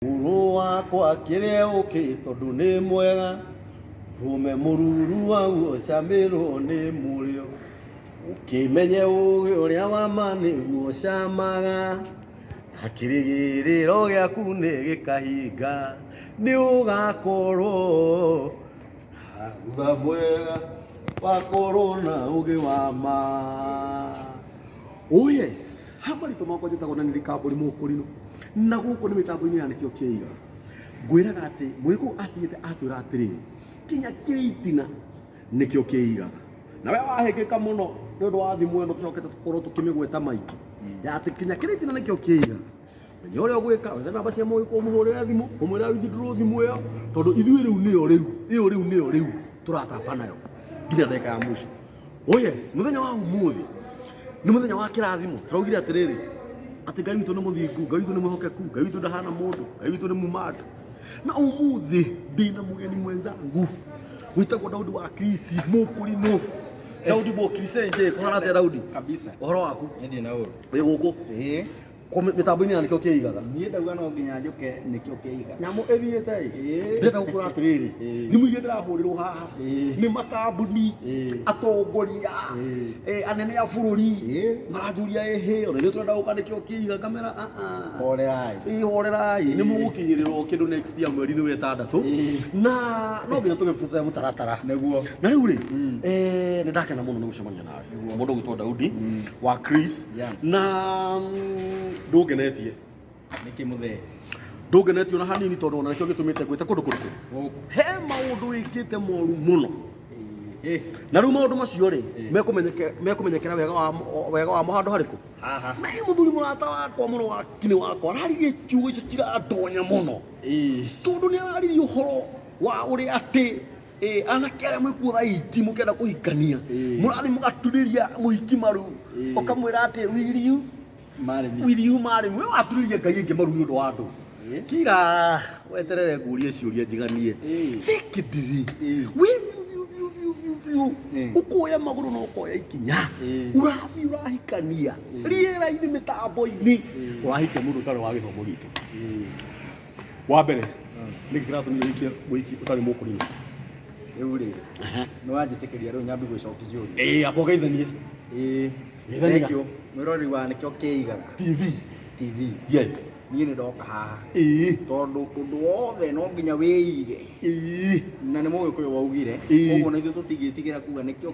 Mũrũ wakwa kĩrĩa ũkĩ tondũ nĩ mwega, rũme mũruru waguo camĩrwo nĩ mũrĩo, ũkĩmenye ũgĩ ũrĩa wa ma nĩguo camaga, na kĩrĩgĩrĩro gĩaku nĩ gĩkahinga, nĩ ũgakorwo na thutha mwega, wakorwo na ũgĩ wa ma. Oh yes, hamarĩtwo makwa njĩtagwo na nĩ Kambũri Mũkũrinũ, na gũkũ nĩ mĩtambo-inĩ ya Nĩkĩo Kĩiga. Ngwĩraga atĩ Mũgĩkũyũ atigĩte atwĩra atĩrĩrĩ, kinya kĩrĩa itina nĩkĩo kĩigaga. Na we wahĩngĩka mũno nĩ ũndũ wa thimũ ĩno tũcokete tũkorwo tũkĩmĩgweta maingĩ ya atĩ kinya kĩrĩa itina nĩkĩo kĩigaga. Menya ũrĩa ũgwĩka, wethe namba cia Mũgĩkũyũ ũmũhũrĩre thimũ, ũmwĩre withdraw thimũ ĩyo, tondũ ithuĩ rĩu nĩyo tũratamba nayo nginya ndagĩka ya mũico. Oh yes, mũthenya wa ũmũthĩ nĩ mũthenya wa kĩrathimo. Tũraugire atĩrĩrĩ, atĩ Ngai witũ nĩ mũthingu, Ngai witũ nĩ mũhokeku, Ngai witũ ndahana mũndũ, Ngai witũ nĩ mumanda. Na ũmũthĩ ndĩna mũgeni mwenzangu wĩtagwo Daudi wa Krisi Mũkũrinũ. Daudi Mũkrisenje, kũhana atĩa Daudi? Kabisa. Ũhoro waku? Nĩ na ũru. Wĩ gũkũ? Mĩtambo-inĩ ya Nĩkĩo Kĩigaga. Niĩ ndauga no nginya njũke Nĩkĩo Kĩiga. Nyamũ ĩthiĩte ĩ. Ndĩrenda gũkwĩra atĩrĩrĩ, thimũ iria ndĩrahũrĩrwo haha nĩ makambuni, atongoria, anene a bũrũri maranjũria ĩhĩ, ona nĩ tũrenda gũka Nĩkĩo Kĩiga, ngamera Horerai. Horerai, nĩ mũgũkinyĩrĩrwo kĩndũ next year mweri-inĩ wa ĩtandatũ, na no nginya tũgĩbuthe mũtaratara nĩguo. Na rĩu rĩ, nĩ ndakena mũno nĩ gũcemania nawe, mũndũ ũgwĩtwo Daudi wa Krisi, na ndũngenetie. Nĩkĩ mũthee? Ndũngenetie ona hanini tondũ ona nĩkĩo gĩtũmĩte ngwĩte kũndũ kũrĩkũ. He maũndũ wĩkĩte moru mũno. Na rĩu maũndũ macio rĩ, mekũmenyekera wega wamo handũ harĩkũ? Haha. Na mũthuri mũrata wakwa mũno wa kine wakwa araririe ciugo icio cirandonya mũno. Tondũ nĩ araririe ũhoro wa ũrĩa atĩ anake arĩa mwĩkuo thaa iti mũkĩenda kũhikania, mũrathiĩ mũgaturĩria mũhiki maru, ũkamwĩra atĩ will you marry me? We waturĩria Ngai ĩngĩ maru nĩ ũndũ wa andũ. Kira weterere ngũrie ciũria njiganie. Sikidiri. Ukoya magũrũ na ukoya ikinya. Ũrathiĩ ũrahikania. Rĩera-inĩ mĩtambo-inĩ. Ũrahikia mũndũ ũtarĩ wa gĩthomo gitũ. Wa mbere, nĩ kĩratũmire hikie mũhiki ũtarĩ Mũkũrinũ. Rĩu rĩ, nĩ wanjĩtĩkĩria rĩu nyambi gwĩcokia ciũria. Amba ũgeithanie. Thank you. Mwĩrori wa Nĩkĩo Kĩigaga. TV. Yes. Niĩ nĩ ndoka haha. Tondũ ũndũ wothe no nginya wĩige. Na nĩ Mũgĩkũyũ waugire. Ũguo na ithuĩ tũtingĩtigĩra kuga nĩkĩo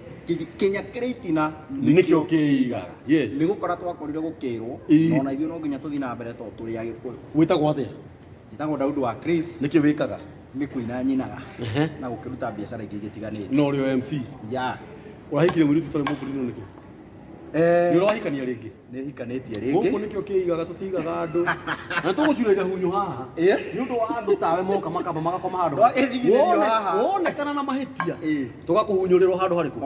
kinya kĩrĩa itina Nĩkĩo Kĩigaga. Yes. Nĩ gũkora twakorire gũkĩrwo, ona ithuĩ no nginya tũthiĩ na mbere tondũ tũrĩ Agĩkũyũ. Wĩtagwo atĩa? Njĩtagwo Daudi wa Krisi. Nĩkĩo wĩkaga? Nĩ kũina nyinaga na gũkĩruta biacara ingĩ igĩtiganĩte. No ũrĩ o MC? Ya. Ũrahikire mũirĩtu ũtarĩ Mũkũrinũ nĩkĩ? Nĩ ũrahikania rĩngĩ? Nĩ hikanĩtie rĩngĩ. Gũkũ Nĩkĩo Kĩigaga, tũtigaga andũ. Na tũgũcurĩria hunyu haha. Nĩ ũndũ wa andũ tawe moka makamba magakoma handũ. Wonekana na mahĩtia. Tũgakũhunyũrĩrwo handũ harĩkũ?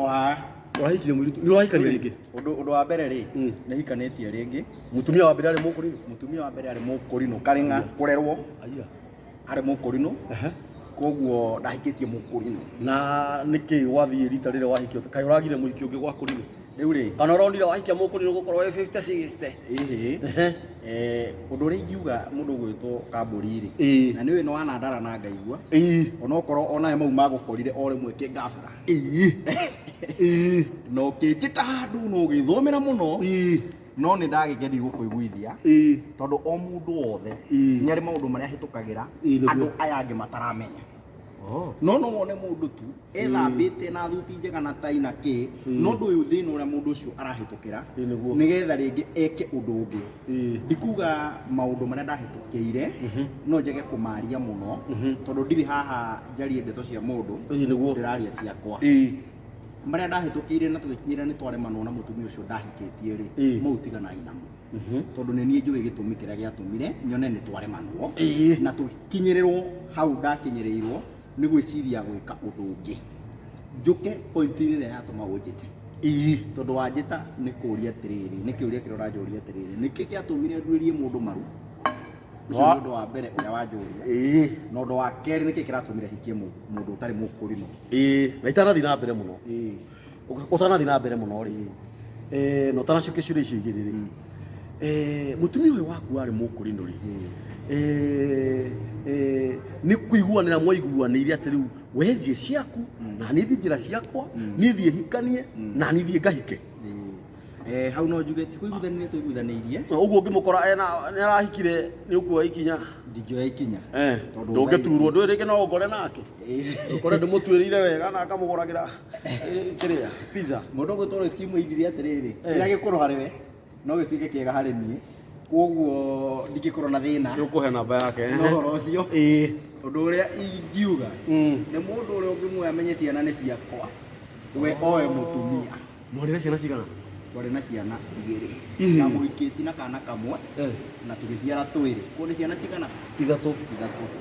Ũrahikire mũirĩtu. Nĩ ũrahikania rĩngĩ? Ũndũ wa mbere rĩ, nĩ hikanĩtie rĩngĩ. Mũtumia wa mbere arĩ Mũkũrinũ? Mũtumia wa mbere arĩ Mũkũrinũ, Karĩng'a kũrerwo. Arĩ Mũkũrinũ. Koguo ndahikĩtie Mũkũrinũ. Na nĩkĩ wathiĩ rita rĩrĩa wahikio? Kaĩ ũragire mũhiki ũngĩ gwa Kũrinũ? Rĩu rĩ, kana ũronire wahikia Mũkũrinũ gũkorwo 50-60? Ũndũ ũrĩa ingiuga mũndũ ũgwĩtwo Kambũri rĩ, na nĩwe no wanandara na ngaigua, onokorwo onawe mau magũkorire o rĩmwe kĩngabura, no ũkĩnjĩta handũ no ũgĩthomera mũno, no nĩ ndagĩgeria gũkũiguithia tondũ o mũndũ wothe nĩ arĩ maũndũ marĩa ahĩtũkagĩra andũ aya angĩ mataramenya. No wone mũndũ tu ethambĩte na thuti njega na tai na kĩ, no ndũĩ thĩna ũrĩa mũndũ ũcio arahĩtũkĩra nĩgetha rĩngĩ eke ũndũ ũngĩ. Ndikuga maũndũ marĩa ndahĩtũkĩire no njage kũmaria mũno tondũ ndirĩ haha njarie ndeto cia mũndũ, ndĩraria ciakwa. Marĩa ndahĩtũkĩire na tũgĩkinyĩra nĩ twaremanwo na mũtumia ũcio ndahikĩtie rĩ, mau tiganai namo, tondũ nĩ niĩ njũĩ gĩtũmi kĩrĩa gĩatũmire nyone nĩ twaremanwo na tũkinyĩrĩrwo hau ndakinyĩrĩirwo nĩ gwĩciria gwĩka ũndũ ũngĩ. Njũke point-inĩ ĩrĩa yatũma ũnjĩte, tondũ wanjĩta nĩ kũũria atĩrĩrĩ, nĩ kĩũria kĩrĩa ũranjũria atĩrĩrĩ, nĩkĩ gĩatũmire nduĩrie mũndũ maru? Ũcio nĩ ũndũ wa mbere ũrĩa wanjũria. Na ũndũ wa kerĩ, nĩkĩ kĩratũmire hikie mũndũ ũtarĩ Mũkũrinũ? Na itanathiĩ na mbere mũno, ũtanathiĩ na mbere mũno rĩ, na ũtanacokia ciũria icio igĩrĩ rĩ, mũtumia ũyũ waku warĩ Mũkũrinũ rĩ, nĩ kũiguanĩra mwaiguanĩire atĩ rĩu we thiĩ ciaku na niĩ thiĩ njĩra ciakwa niĩ thiĩ hikanie na niĩ thiĩ ngahike. Hau no njuge ti kũiguithanĩria tũiguithanĩirie. Ũguo ngĩmũkora nĩ arahikire nĩ ũkuoya ikinya. Ndingĩoya ikinya. Ndũngĩturwo ndũĩ rĩngĩ no ngore nake. Ũkore ndĩmũtuĩrĩire wega na akamũgũragĩra kĩrĩa pizza. Mũndũ ũgũtwarwo skimu ithiri atĩrĩrĩ, kĩrĩa gĩkorwo harĩ we no gĩtuĩke kĩega harĩ niĩ. Koguo ndingĩkorwo na thĩna. Nĩũkũhe namba yake. No ũhoro ũcio. Ũndũ ũrĩa ingiuga nĩ mũndũ ũrĩa ũngĩmwoya amenye ciana nĩ ciakwa, we oe mũtumia. Mwarĩ na ciana cigana? Twarĩ na ciana 2 na mũhikĩti na kana kamwe na tũgĩciara 2. Kũrĩ ciana cigana? 3.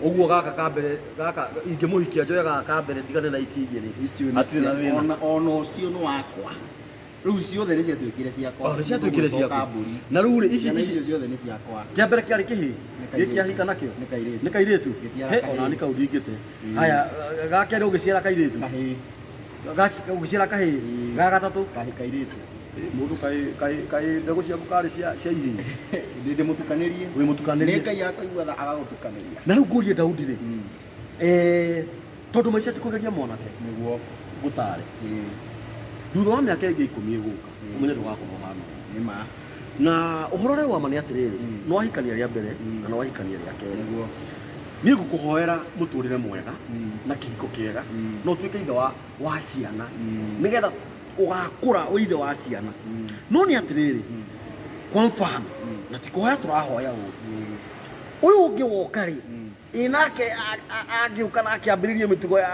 Ũguo gaka ka mbere gaka ingĩmũhikia njoe gaka ka mbere ndigane na ici igĩrĩ. Icio nĩ ona ũcio nĩ wakwa. Rĩu ciothe nĩ ciatuĩkire ciakwa. Nĩ ciatuĩkire ciakwa. Na rĩu rĩ icio ciothe nĩ ciakwa. Kĩa mbere kĩarĩ kĩhĩ gĩkĩ ahika nakĩo. Nĩ kairĩtu. Ona nĩ kau ndingĩte. Haya gaka rĩu ũgĩciara kairĩtu. Kahĩ. Ũgĩciara kahĩ. Ga gatatũ kahĩ kairĩtu. Mũndũ kaĩ mbegũ ciaku karĩ cia ihinda. Ndĩ mũtukanĩrie. Wĩ mũtukanĩrie. Nĩ Ngai akaiguaga agagũtukanĩria. Na rĩu ngũrie Daudi rĩ. Tondũ maica ti kũgeria mwanake. Nĩguo gũtarĩ. Thutha wa mĩaka ĩngĩ 10 ĩgũka ũmenye ndũgakorwo hana. Nĩ ma. Na ũhoro rĩu wa ma nĩ atĩrĩrĩ, no wahikania rĩa mbere na no wahikania rĩa kerĩ. Nĩguo niĩ ngũkũhoera mũtũrĩre mwega na kĩhiko kĩega no ũtuĩke ithe wa ciana nĩgetha ũgakũra wĩ ithe wa ciana. No nĩ atĩrĩrĩ, kwa mfano na ti kũhoya tũrahoya ũyũ ũngĩ woka rĩ nake angĩũka na akĩambĩrĩria mĩtugo ya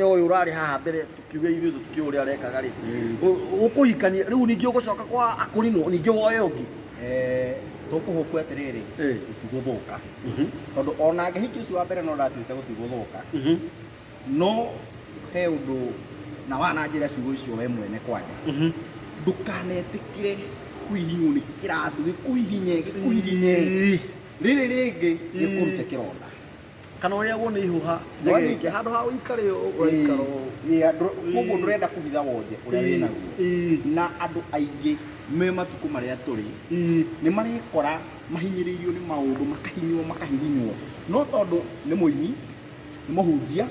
ũyũ ũrarĩ haha mbere tukiuge ithuĩ tũtikĩũĩ ũrĩa arekaga rĩ ũkũhikania rĩu ningĩ ũgũcoka kwa akũrinwo ningĩ woye ũngĩ. Tũkũhũkwo atĩrĩrĩ gũtigũthũka tondũ ona ngĩhiki ũcio wa mbere no ndatuĩte gũtigũthũka no he ũndũ na wana njĩra ciugo icio we mwene kwanja ndũkanetĩkĩre kũhihinywo nĩ kĩratu gĩkũhihinye rĩrĩ rĩngĩ gĩkũrute kĩronda kana ũrĩa wona ihuha njegeke handũ ha ũikare ũgaikara koguo ndũrenda kũhitha wonje ũrĩa wĩnaguo na andũ aingĩ me matukũ marĩa tũrĩ nĩ marekora mahinyĩrĩirio nĩ maũndũ makahihinywo no tondũ nĩ mũini nĩ mũhunjia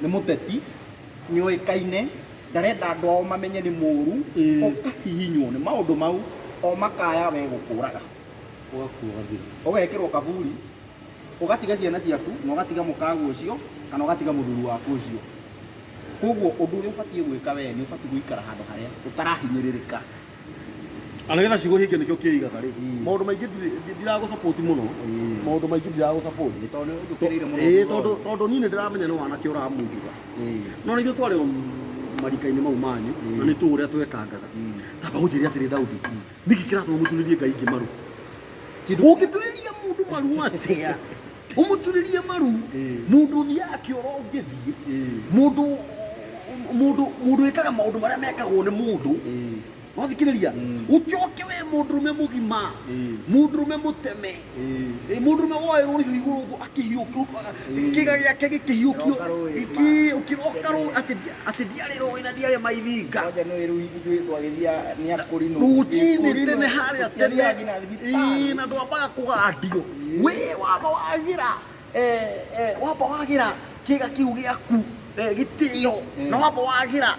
nĩ mũteti nĩ oĩkaine ndarenda andũ ao mamenye nĩ mũũru ũkahihinywo nĩ maũndũ mau o makaya we gũkũraga ũgekĩrwo kaburi ũgatiga ciana ciaku na ũgatiga mũkagu ũcio kana ũgatiga mũthuri waku ũcio. Koguo ũndũ ũrĩa ũbatiĩ gwĩka we nĩ ũbatiĩ gũikara handũ harĩa ũtarahinyĩrĩrĩka. Anagĩtha ciugo hingĩ nĩkĩo kĩigaga rĩ maũndũ maingĩ ndiragũsupport mũno maũndũ maingĩ ndiragũsupport tondũ niĩ nĩndĩramenya nĩ wanake ũramũnjuga no nĩithuĩ twarĩ marika-inĩ mau manyu na nĩ tũĩ ũrĩa twekangaga tamba ũnjĩre atĩrĩ Daudi nĩkĩ kĩratũma mũturĩrie Ngai ingĩ maru ũngĩturĩria mũndũ maru atĩa ũmũturĩrie maru mũndũ ũthiaga kĩoro ũngĩthiĩ mũndũ wĩkaga maũndũ marĩa mekagwo nĩ mũndũ wathikĩrĩria ũcoke we mũndũrũme mũgima mũndũrũme mũteme mũndũrũme woerwo igũrũ kĩga gĩake gĩkĩhiũkio ũkĩroka atĩ ndiarĩrwo wĩna ndiarĩ maithinga rũcinĩ tene harĩa tene na ndwambaga kũgandio we wamba wagĩra kĩga kĩu gĩaku gĩtĩo na wamba wagĩra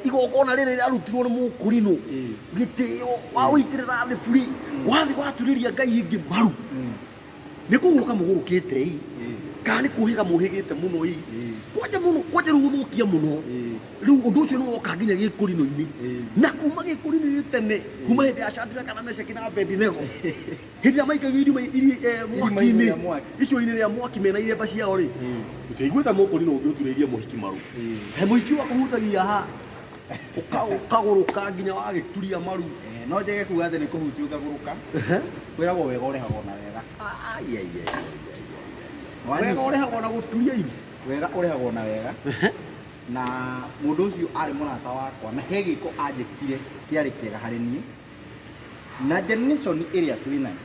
igongona rĩrĩ rĩarutirwo nĩ mũkũrinũ gĩtĩo wawĩitĩrĩra thiburi wathi waturĩria Ngai ingĩ maru nĩ kũgũrũka mũgũrũkĩte kana nĩ kũhĩga mũhĩgĩte mũno kwanja rĩu gũthũkia mũno rĩu ũndũ ũcio nĩ woka nginya gĩkũrinũ-inĩ na kuma gĩkũrinũ-inĩ tene kuma hĩndĩ ya Shadraka na Meshaki na Abedinego hĩndĩ ĩrĩa maikagio mwaki-inĩ icua-inĩ rĩa mwaki mena iremba ciao rĩ tũtiaiguĩte mũkũrinũ ũngĩ ũturĩirie mũhiki maru he mũhiki wakũhutagia ha ũkagũrũka nginya wagĩturia maru no njege kuga atĩ nĩ kũhutia ũkagũrũka kwĩragwo wega ũrehagwo na wega wega ũrehagwo na gũturia irio wega ũrehagwo na wega na mũndũ ũcio arĩ mũrata wakwa na he gĩko anjĩkire kĩarĩ kĩega harĩ niĩ na generation ĩrĩa tũrĩ nayo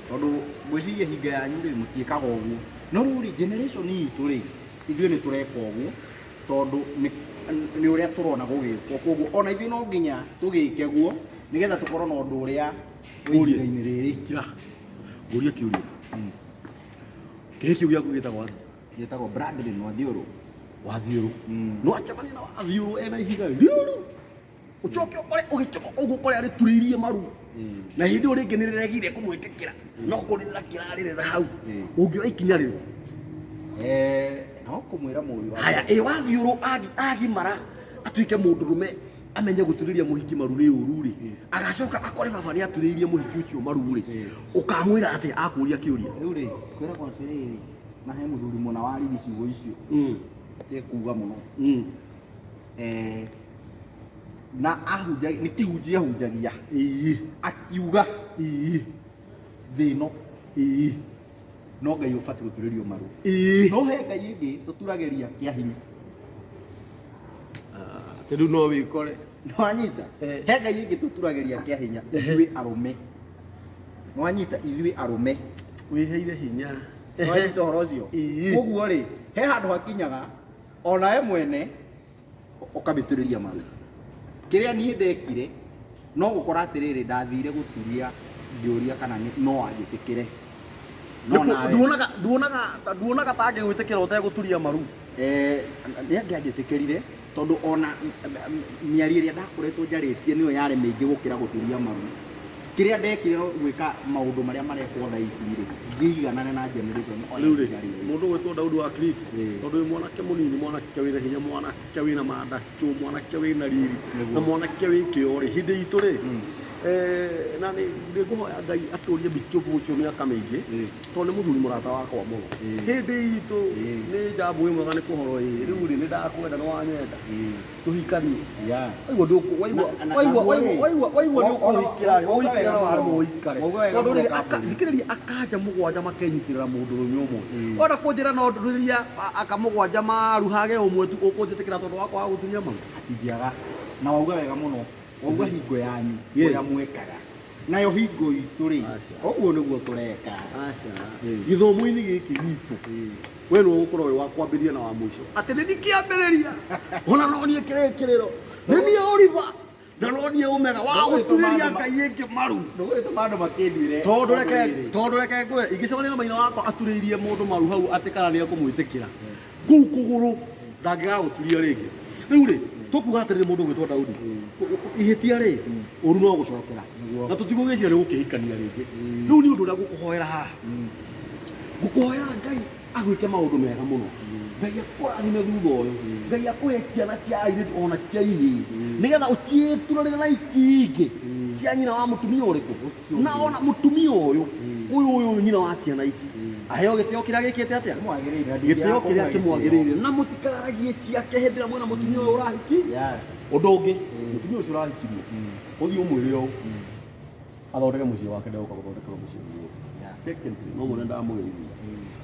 tondũ ngwĩciria hinga yanyu rĩ mũtiĩkaga ũguo no rĩu rĩ generation itũ rĩ ithuĩ nĩ tũreka ũguo tondũ nĩ ũrĩa tũrona gũgĩkwo koguo ona ithuĩ no nginya tũgĩke guo nĩgetha tũkorwo na ũndũ ũrĩa ihinda-inĩ rĩrĩ nguria kiuria kiu giaku gitagwo gitagwo Bradley Wathiũrũ. Wathiũrũ no acemania na Wathiũrũ ena ihiga riuru ucoke ukore ugicoka ugukore ari turiirie maru na hindi uri ngi niregire kumwitikira no kurira kirarire hau ungioya ikinya riu no kumwira mũriũ haya Wathiũrũ agimara atuike mundurume amenye guturiria muhiki maru ni uru ri agacoka akore baba ni aturiirie muhiki ucio maru ri ukamwira ati akuria kiuria riu ri kwira kwa tiriri na he muthuri mona wari gicigo icio te kuga muno na ahunjagia ni kihunjia hunjagia akiuga thino no Ngai ubati guturirio maru no he Ngai ingi tuturageria kia hinya teru no wikore no anyita he Ngai ingi tuturageria kia hinya ithui arume no anyita ithui arume wiheire hinya no anyita horo ucio koguo ri he handu hakinyaga ona we mwene ukabituriria maru kiria nie ndekire no gukora atiriri ndathire guturia ngiuria kana no anjitikire no duonaga tange gwitikira uteguturia maru ni angianjitikirire tondu ona miari iria ndakoretwo njaritie niyo yari mingi gukira guturia maru kiria ndekire no gwika maundu maria marekwo tha ici ri ngiiganane na generation riu ri mundu gwitwo Daudi wa Chris tondu mwanake munini mwanake wina hinya mwanake wina mandachu mwanake wina riri na mwanake wikio ri hindi itu ri na ni nguhoya Ngai aturie bichubu ucio miaka mingi tondu muthuri murata wakwa muno hindi itu ni jambo imwe ni kuhoro riu ri ni ndakwenda no wanyenda tuhikani aigua nduku waigua ni ukuhikira wikira waru wikare tondu ri thikiriria akaja mugwanja makenyitirira mundu rume umwe ona kunjira no nduriria akamugwanja maruhage umwe tu ukunjitikira tondu wakwa guturia mamu atingiaga na wauga wega muno wauga hingo yanyu uria mwekaga nayo hingo itu ri oguo niguo tureka githomo-ini giki gitu we no ukorwo wi wa kwambiria na wa mwisho ati ni kiambiriria ona no nie kirekiriro ni nie Oliver na no nie umega wa guturiria Ngai ingi maru ndugwituma andu makindwire tondu reke ngwe ingicemania na maina wakwa aturiirie mundu maru hau ati kana ni akumwitikira kuu kuguru ndangiga guturia ringi riu ri tukuga atiriri mundu gwitwo Daudi ihitia ri uru no gucokera na tutigugicira ni gukihikania ringi riu ni undu uria gukuhoera haha gukuhoera Ngai agwike maundu mega muno Ngai akurathime thutha uyu Ngai akuhe ciana cia airitu ona cia ihi nigetha ucieturarire na itingi cia nyina wa mutumia uriku na ona mutumia uyu nyina wa ciana ici aheo gitio kiria gikite atia gitio kiria kimwagirire na mutikaragie ciake hendira mwena mutumia uyu urahiki undu ungi mutumia ucio urahikirio uthii umwire u athondeke mucii wake ndauka guthondekera mucii secondly no mwene ndamugeithia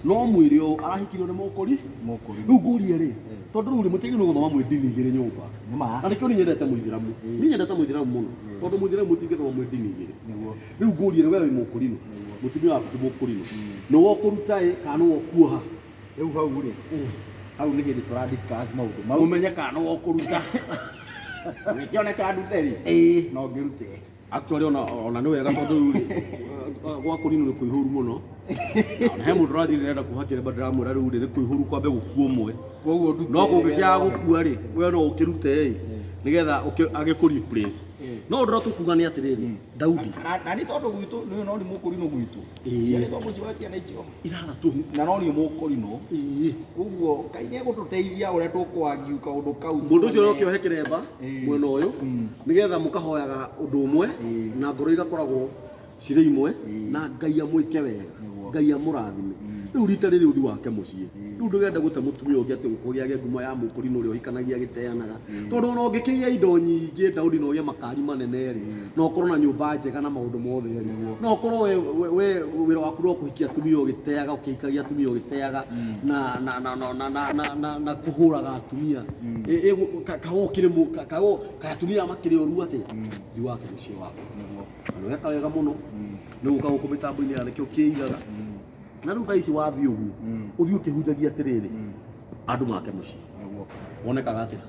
no mwire u arahikirio ni mukuri riu ngurie ri tondu riu mutigire guthoma mwindini igiri nyumba na nikio ni nyendete muithiramu ni nyendete muithiramu muno tondu muithiramu mutingithoma mwindini igiri riu ngurie ri we wi mukuri no mutumia waku ti mukuri no wo kuruta kana wo kuoha riu hau ri hau ni hindi tura discuss maundu umenye kana wo kuruta ngikioneka nduteri no ngirute actually ona ni wega tondu ri gwa kurinu ni kuihuru muno na he mundu rathire renda kuhakire badramura riu ri kuihuru kwambe gukuo mwe koguo ndute no kungikia gukua ri we no ukirute nigetha agikuri replace no ndro tukuga ni atiriri Daudi na ni tondu gwitu ni no ni mukuri no gwitu ni tondu ciwatia na icio ithathatu na no ni mukuri no koguo Ngai ni egututeithia uria tukwangiu kaundu kau mundu ucio no kiohe kiremba mwena uyu nigetha mukahoyaga undu umwe na ngoro igakoragwo cire imwe na Ngai amwike wega Ngai amurathime riu rita riri uthi wake mucii riu ndugenda gute mutumia ungi ati gukugiage ngumo ya mukuri no ri ohikanagia giteanaga tondu no ngikigia indo nyingi Daudi no ye makari manene ri no korwo na nyumba njega na maundu mothe ri no korwo we wira waku ro kuhikia atumia ugiteaga ukihikagia atumia ugiteaga na kuhuraga atumia kawokire atumia makiri oru ati thi wake mucii wako no weka wega muno ni ukago kumitambo-ini ya nikio kiigaga na riu thaisi wathi uguo uthi ukihunjagia atiriri andu make mucii wonekaga atia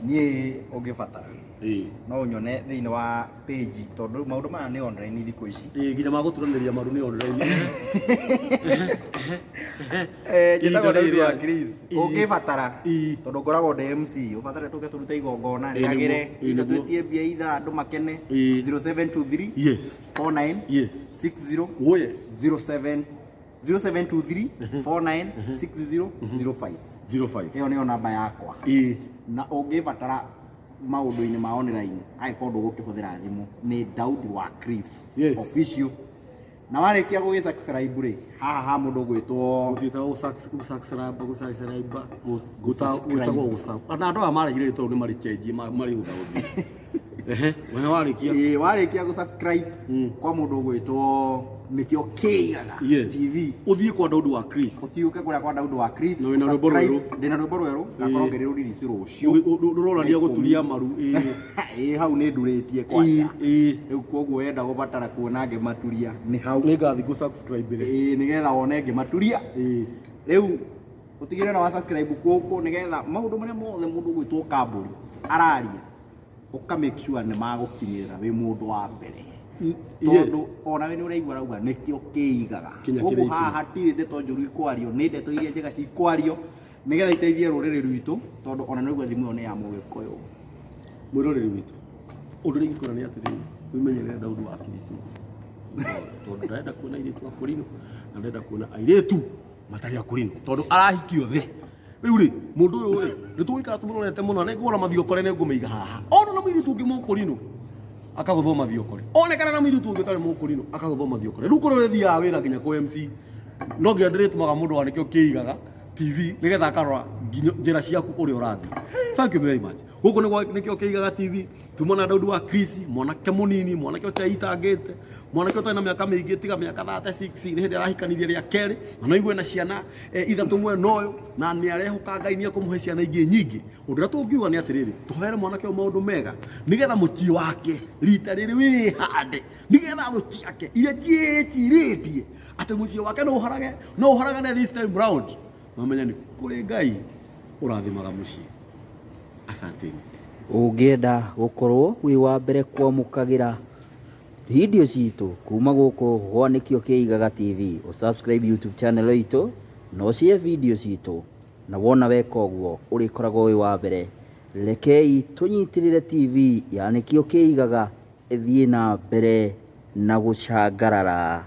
niĩ ũngĩbatara no nyone thĩinĩ wa page tondũ maũndũ maya nĩ online thikũ ici nginya magũturanĩria maru nĩ online njĩtagwo Daudi wa Chris ũngĩbatara tondũ ngoragwo ndĩ MC ũbatare tũke tũrute igongona rĩagĩre twĩtie mbia itha andũ makene 0723 yes 49 yes 60 oh yes 0723 49 60 05 ĩyo nĩyo namba yakwa na ũngĩbatara maũndũ-inĩ ma online angĩkorwo ndũgũkĩhũthĩra thimũ nĩ Daudi wa Chris official na warĩkia gũgĩ-subscribe rĩ haha ha mũndũ ũgwĩtwo na andũ aya marĩgire tondũ nĩ marĩ change marĩ gũthaũthia warĩkia gũ-subscribe kwa mũndũ ũgwĩtwo nĩkĩo Kĩigaga TV ũthiĩ kwa Daudi wa Chris ũtiũke kũrĩa kwa Daudi wa Chris ndĩna rwĩmbo rwerũ ngakorwo ngĩrĩ rũririci rũciũ rũrorania gũturia maru hau nĩ ndurĩtie kwanja rĩu koguo wenda gũbatara kuona ngĩmaturia nĩ hau nĩngathiĩ gũ-subscribe nĩgetha wone ngĩmaturia rĩu ũtigĩrĩre na wa-subscribe gũkũ nĩgetha maũndũ marĩa mothe mũndũ ũgwĩtwo Kambũri araria ũka make sure nĩ magũkinyĩra wĩ mũndũ wa mbere tondũ onawe nĩ ũraigua rauga nĩkĩo Kĩigaga ũguo haha hatirĩ ndeto njũru ikwario nĩ ndeto iria njega cikwario nĩgetha iteithie rũrĩrĩ rwitũ tondũ ona nĩ ũigua thimũ ĩyo nĩ ya Mũgĩkũyũ mwĩroreri witũ ũndũ ũrĩa ingĩkwĩra nĩ atĩrĩrĩ wĩmenyerere Daudi wa Chris tondũ ndĩrenda kuona airĩtu akũrinũ na ndĩrenda kuona airĩtu matarĩ akũrinũ tondũ arahikio thĩ rĩu rĩ mũndũ ũyũ rĩ nĩtũgũikara tũmũrorete mũno na nĩngũgũra mathiokore nĩngũmĩiga haha ona na mũirĩtu ũngĩ mũkũrinũ akagũthwo mathiokore onekana na mũirĩtu ũngĩ ũtarĩ mũkũrinũ akagũthwo mathiokore rĩu kũrĩa ũthiaga wĩra nginya kwa MC no nginya ndĩrĩtũmaga mũndũ wa nĩkĩo Kĩigaga TV nĩgetha akarora njĩra ciaku ũrĩa ũrathiĩ. Thank you very much. Gũkũ nĩkĩo Kĩigaga TV tuma na Daudi wa Chris mwanake mũnini mwanake ũteitangĩte mwanake ũtarĩ na mĩaka mĩingĩ tiga mĩaka 36 nĩ hĩndĩ arahikanirie rĩa kerĩ na no igue na ciana ithatũ mwena ũyũ na nĩ arehoka Ngai nĩ akũmũhe ciana ingĩ nyingĩ. Ũndũ ũrĩa tũngiuga nĩ atĩrĩrĩ tũhere mwanake maũndũ mega nĩgetha mũciĩ wake rita rĩrĩ wĩhande nĩgetha thũ ciake iria ciĩcirĩtie atĩ mũciĩ wake no ũharagane this time round mamenya nĩ kũrĩ Ngai ũrathimaga mũciĩ. Asanteni. Ũngĩenda gũkorwo wĩ wa mbere kwamũkagĩra video citũ kuma gũkũ gwa nĩkĩo Kĩigaga TV subscribe YouTube channel itũ no share video citũ na wona weka ũguo ũrĩkoragwo wĩ wa mbere. Rekei tũnyitĩrĩre TV ya nĩkĩo Kĩigaga ĩthiĩ na mbere na gũcangarara.